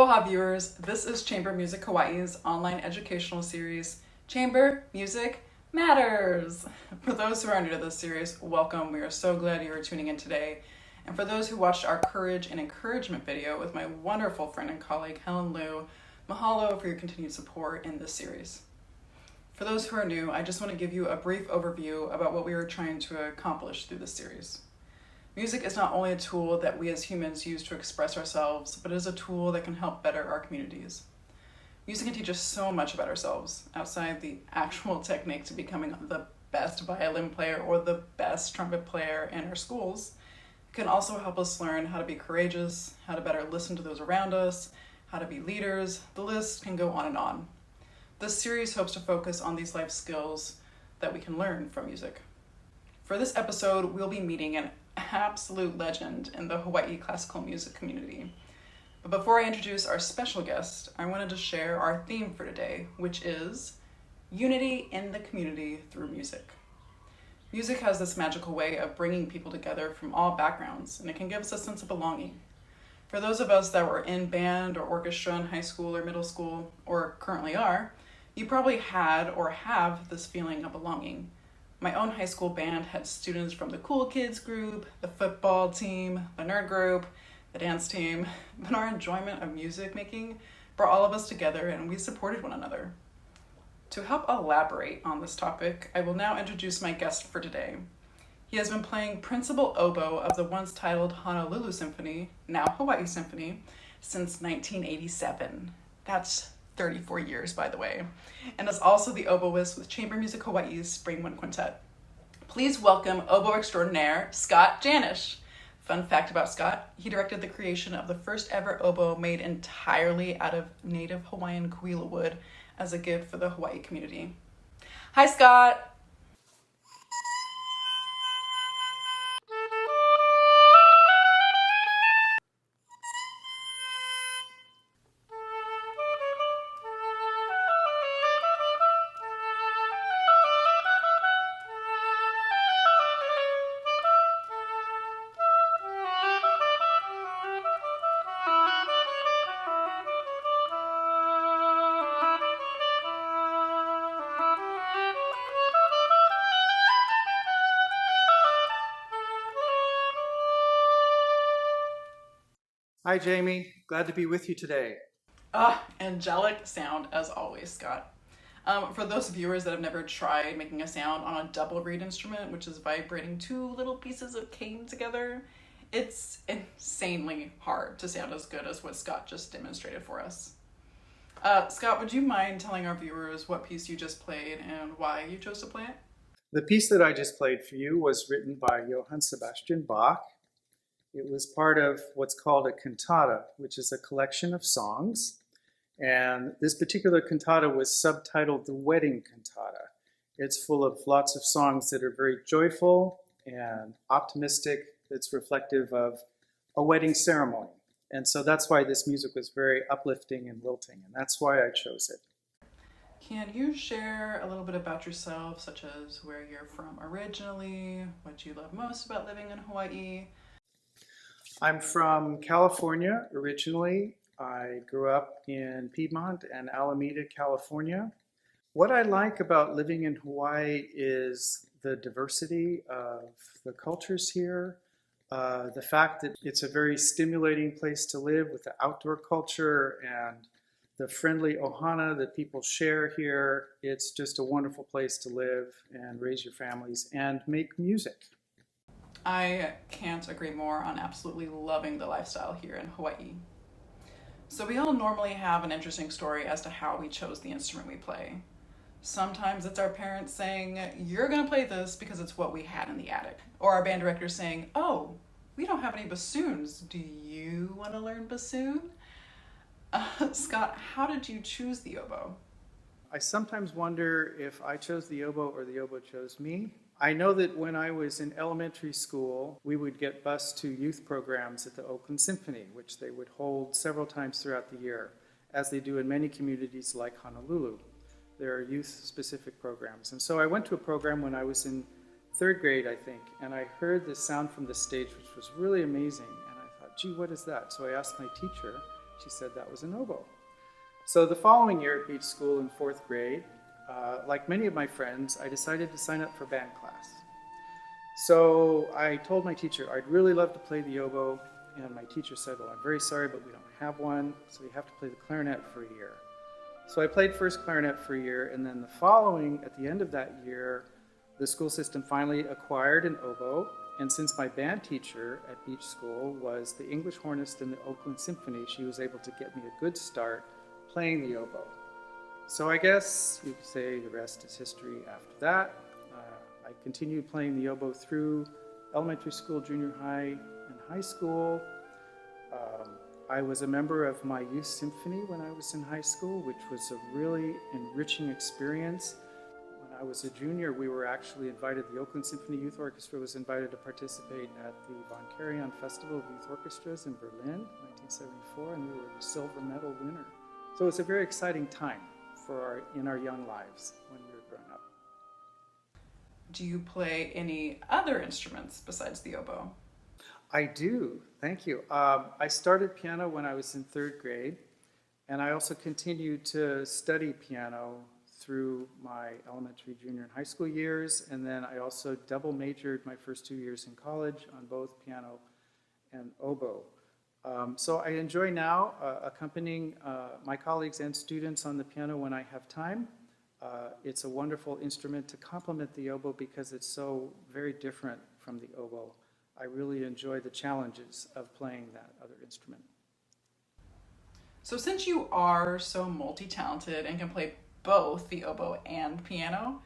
Aloha viewers, this is Chamber Music Hawaii's online educational series, Chamber Music Matters. For those who are new to this series, welcome. We are so glad you are tuning in today. And for those who watched our Courage and Encouragement video with my wonderful friend and colleague, Helen Liu, mahalo for your continued support in this series. For those who are new, I just want to give you a brief overview about what we are trying to accomplish through this series. Music is not only a tool that we as humans use to express ourselves, but it is a tool that can help better our communities. Music can teach us so much about ourselves, outside the actual technique to becoming the best violin player or the best trumpet player in our schools. It can also help us learn how to be courageous, how to better listen to those around us, how to be leaders. The list can go on and on. This series hopes to focus on these life skills that we can learn from music. For this episode, we'll be meeting an absolute legend in the Hawaii classical music community. But before I introduce our special guest, I wanted to share our theme for today, which is unity in the community through music. Music has this magical way of bringing people together from all backgrounds, and it can give us a sense of belonging. For those of us that were in band or orchestra in high school or middle school, or currently are, you probably had or have this feeling of belonging. My own high school band had students from the cool kids group, the football team, the nerd group, the dance team, but our enjoyment of music making brought all of us together and we supported one another. To help elaborate on this topic, I will now introduce my guest for today. He has been playing principal oboe of the once titled Honolulu Symphony, now Hawaii Symphony, since 1987. That's 34 years, by the way, and is also the oboist with Chamber Music Hawaii's Spring Wind Quintet. Please welcome oboe extraordinaire, Scott Janusch. Fun fact about Scott, he directed the creation of the first ever oboe made entirely out of native Hawaiian kuila wood as a gift for the Hawaii community. Hi, Scott. Hi, Jamie. Glad to be with you today. Angelic sound as always, Scott. For those viewers that have never tried making a sound on a double reed instrument, which is vibrating two little pieces of cane together, it's insanely hard to sound as good as what Scott just demonstrated for us. Scott, would you mind telling our viewers what piece you just played and why you chose to play it? The piece that I just played for you was written by Johann Sebastian Bach. It was part of what's called a cantata, which is a collection of songs. And this particular cantata was subtitled the Wedding Cantata. It's full of lots of songs that are very joyful and optimistic. It's reflective of a wedding ceremony. And so that's why this music was very uplifting and lilting, and that's why I chose it. Can you share a little bit about yourself, such as where you're from originally, what you love most about living in Hawaii? I'm from California originally. I grew up in Piedmont and Alameda, California. What I like about living in Hawaii is the diversity of the cultures here, the fact that it's a very stimulating place to live with the outdoor culture and the friendly ohana that people share here. It's just a wonderful place to live and raise your families and make music. I can't agree more on absolutely loving the lifestyle here in Hawaii. So we all normally have an interesting story as to how we chose the instrument we play. Sometimes it's our parents saying, you're gonna play this because it's what we had in the attic. Or our band director saying, oh, we don't have any bassoons. Do you wanna learn bassoon? Scott, how did you choose the oboe? I sometimes wonder if I chose the oboe or the oboe chose me. I know that when I was in elementary school, we would get bused to youth programs at the Oakland Symphony, which they would hold several times throughout the year, as they do in many communities like Honolulu. There are youth-specific programs. And so I went to a program when I was in third grade, I think, and I heard the sound from the stage, which was really amazing. And I thought, gee, what is that? So I asked my teacher, She said that was an oboe. So the following year at Beach School in 4th grade, like many of my friends, I decided to sign up for band class. So I told my teacher, I'd really love to play the oboe, and my teacher said, well, I'm very sorry, but we don't have one, so you have to play the clarinet for a year. So I played first clarinet for a year, and then at the end of that year, the school system finally acquired an oboe, and since my band teacher at Beach School was the English hornist in the Oakland Symphony, she was able to get me a good start playing the oboe. So I guess you could say the rest is history after that. I continued playing the oboe through elementary school, junior high, and high school. I was a member of my youth symphony when I was in high school, which was a really enriching experience. When I was a junior, we were actually invited, the Oakland Symphony Youth Orchestra was invited to participate at the Von Karajan Festival of Youth Orchestras in Berlin, 1974, and we were the silver medal winner. So it's a very exciting time in our young lives when we were growing up. Do you play any other instruments besides the oboe? I do, thank you. I started piano when I was in 3rd grade, and I also continued to study piano through my elementary, junior, and high school years, and then I also double majored my first 2 years in college on both piano and oboe. So I enjoy now accompanying my colleagues and students on the piano when I have time. It's a wonderful instrument to complement the oboe because it's so very different from the oboe. I really enjoy the challenges of playing that other instrument. So since you are so multi-talented and can play both the oboe and piano,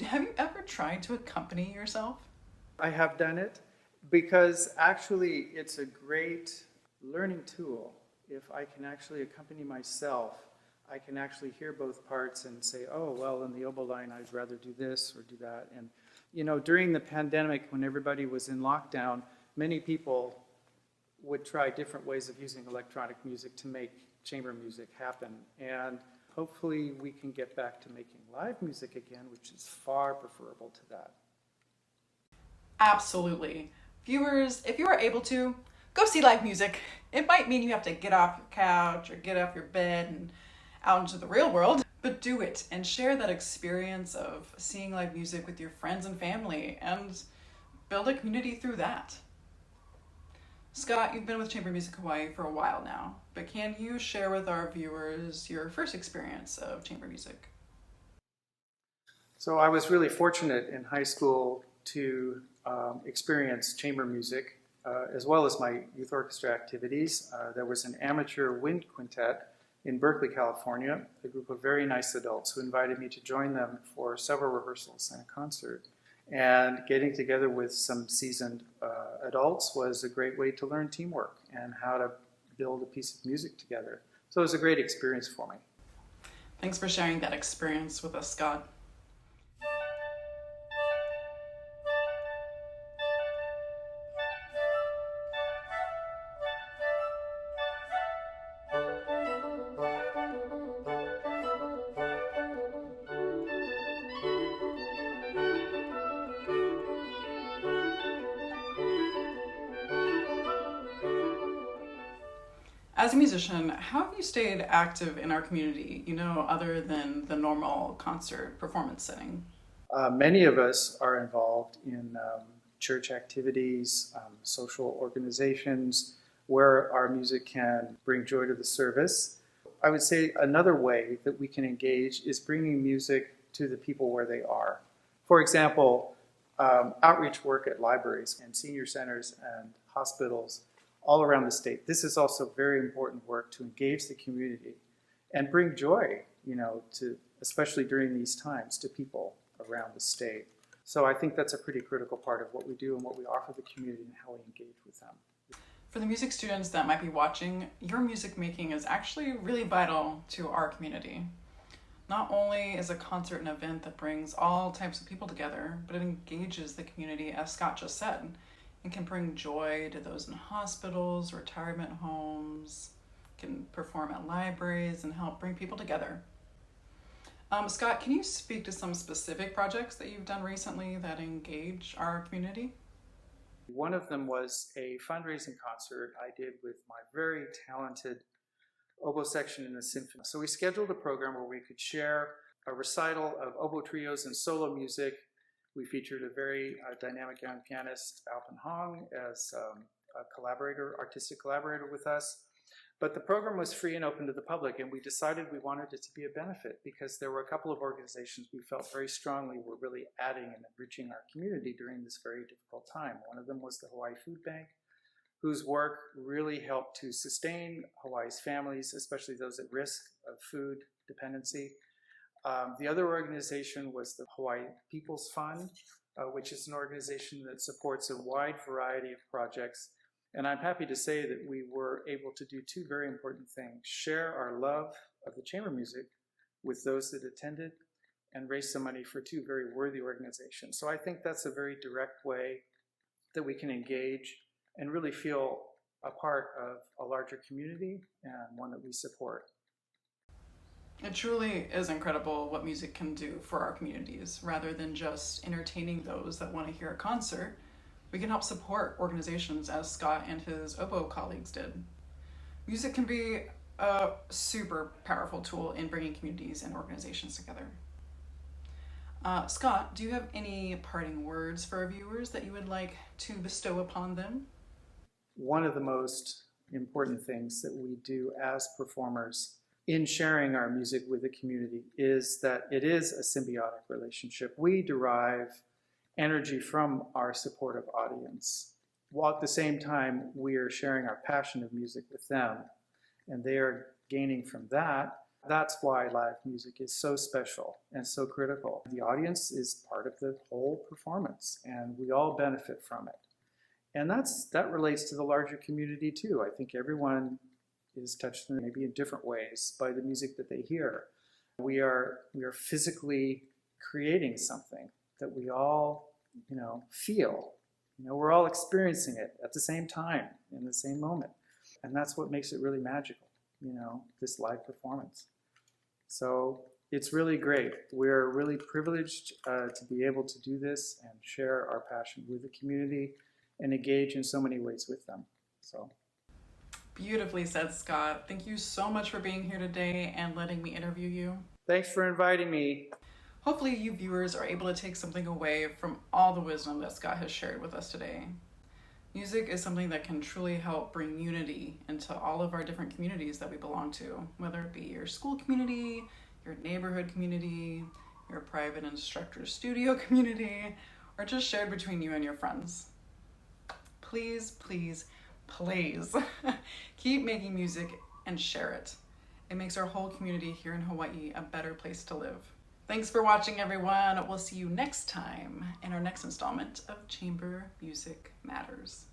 have you ever tried to accompany yourself? I have done it because actually it's a great learning tool. If I can actually accompany myself, I can actually hear both parts and say, oh, well, in the oboe line, I'd rather do this or do that. And, you know, during the pandemic, when everybody was in lockdown, many people would try different ways of using electronic music to make chamber music happen. And hopefully we can get back to making live music again, which is far preferable to that. Absolutely. Viewers, if you are able to, go see live music. It might mean you have to get off your couch or get off your bed and out into the real world, but do it and share that experience of seeing live music with your friends and family and build a community through that. Scott, you've been with Chamber Music Hawaii for a while now, but can you share with our viewers your first experience of chamber music? So I was really fortunate in high school to experience chamber music as well as my youth orchestra activities. There was an amateur wind quintet in Berkeley, California, a group of very nice adults who invited me to join them for several rehearsals and a concert. And getting together with some seasoned adults was a great way to learn teamwork and how to build a piece of music together. So it was a great experience for me. Thanks for sharing that experience with us, Scott. As a musician, how have you stayed active in our community, other than the normal concert performance setting? Many of us are involved in church activities, social organizations, where our music can bring joy to the service. I would say another way that we can engage is bringing music to the people where they are. For example, outreach work at libraries and senior centers and hospitals all around the state. This is also very important work to engage the community and bring joy, especially during these times, to people around the state. So I think that's a pretty critical part of what we do and what we offer the community and how we engage with them. For the music students that might be watching, your music making is actually really vital to our community. Not only is a concert an event that brings all types of people together, but it engages the community, as Scott just said, and can bring joy to those in hospitals, retirement homes, can perform at libraries and help bring people together. Scott, can you speak to some specific projects that you've done recently that engage our community? One of them was a fundraising concert I did with my very talented oboe section in the symphony. So we scheduled a program where we could share a recital of oboe trios and solo music. We featured a very dynamic young pianist, Alpen Hong, as a collaborator, artistic collaborator with us. But the program was free and open to the public, and we decided we wanted it to be a benefit because there were a couple of organizations we felt very strongly were really adding and enriching our community during this very difficult time. One of them was the Hawaii Food Bank, whose work really helped to sustain Hawaii's families, especially those at risk of food dependency. The other organization was the Hawaii People's Fund, which is an organization that supports a wide variety of projects. And I'm happy to say that we were able to do two very important things: share our love of the chamber music with those that attended and raise some money for two very worthy organizations. So I think that's a very direct way that we can engage and really feel a part of a larger community and one that we support. It truly is incredible what music can do for our communities. Rather than just entertaining those that want to hear a concert, we can help support organizations as Scott and his oboe colleagues did. Music can be a super powerful tool in bringing communities and organizations together. Scott, do you have any parting words for our viewers that you would like to bestow upon them? One of the most important things that we do as performers in sharing our music with the community is that it is a symbiotic relationship. We derive energy from our supportive audience, while at the same time we are sharing our passion of music with them, and they are gaining from that. That's why live music is so special and so critical. The audience is part of the whole performance, and we all benefit from it. And that relates to the larger community too. I think everyone is touched in maybe in different ways by the music that they hear. We are physically creating something that we all, feel. We're all experiencing it at the same time, in the same moment. And that's what makes it really magical, this live performance. So it's really great. We're really privileged to be able to do this and share our passion with the community and engage in so many ways with them. So. Beautifully said, Scott. Thank you so much for being here today and letting me interview you. Thanks for inviting me. Hopefully you viewers are able to take something away from all the wisdom that Scott has shared with us today. Music is something that can truly help bring unity into all of our different communities that we belong to, whether it be your school community, your neighborhood community, your private instructor studio community, or just shared between you and your friends. Please, please, please keep making music and share it. It makes our whole community here in Hawaii a better place to live. Thanks for watching, everyone. We'll see you next time in our next installment of Chamber Music Matters.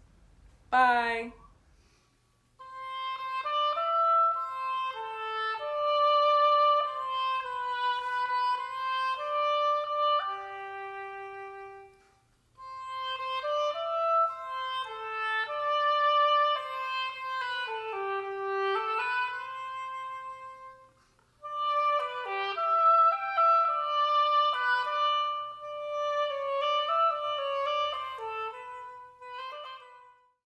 Bye.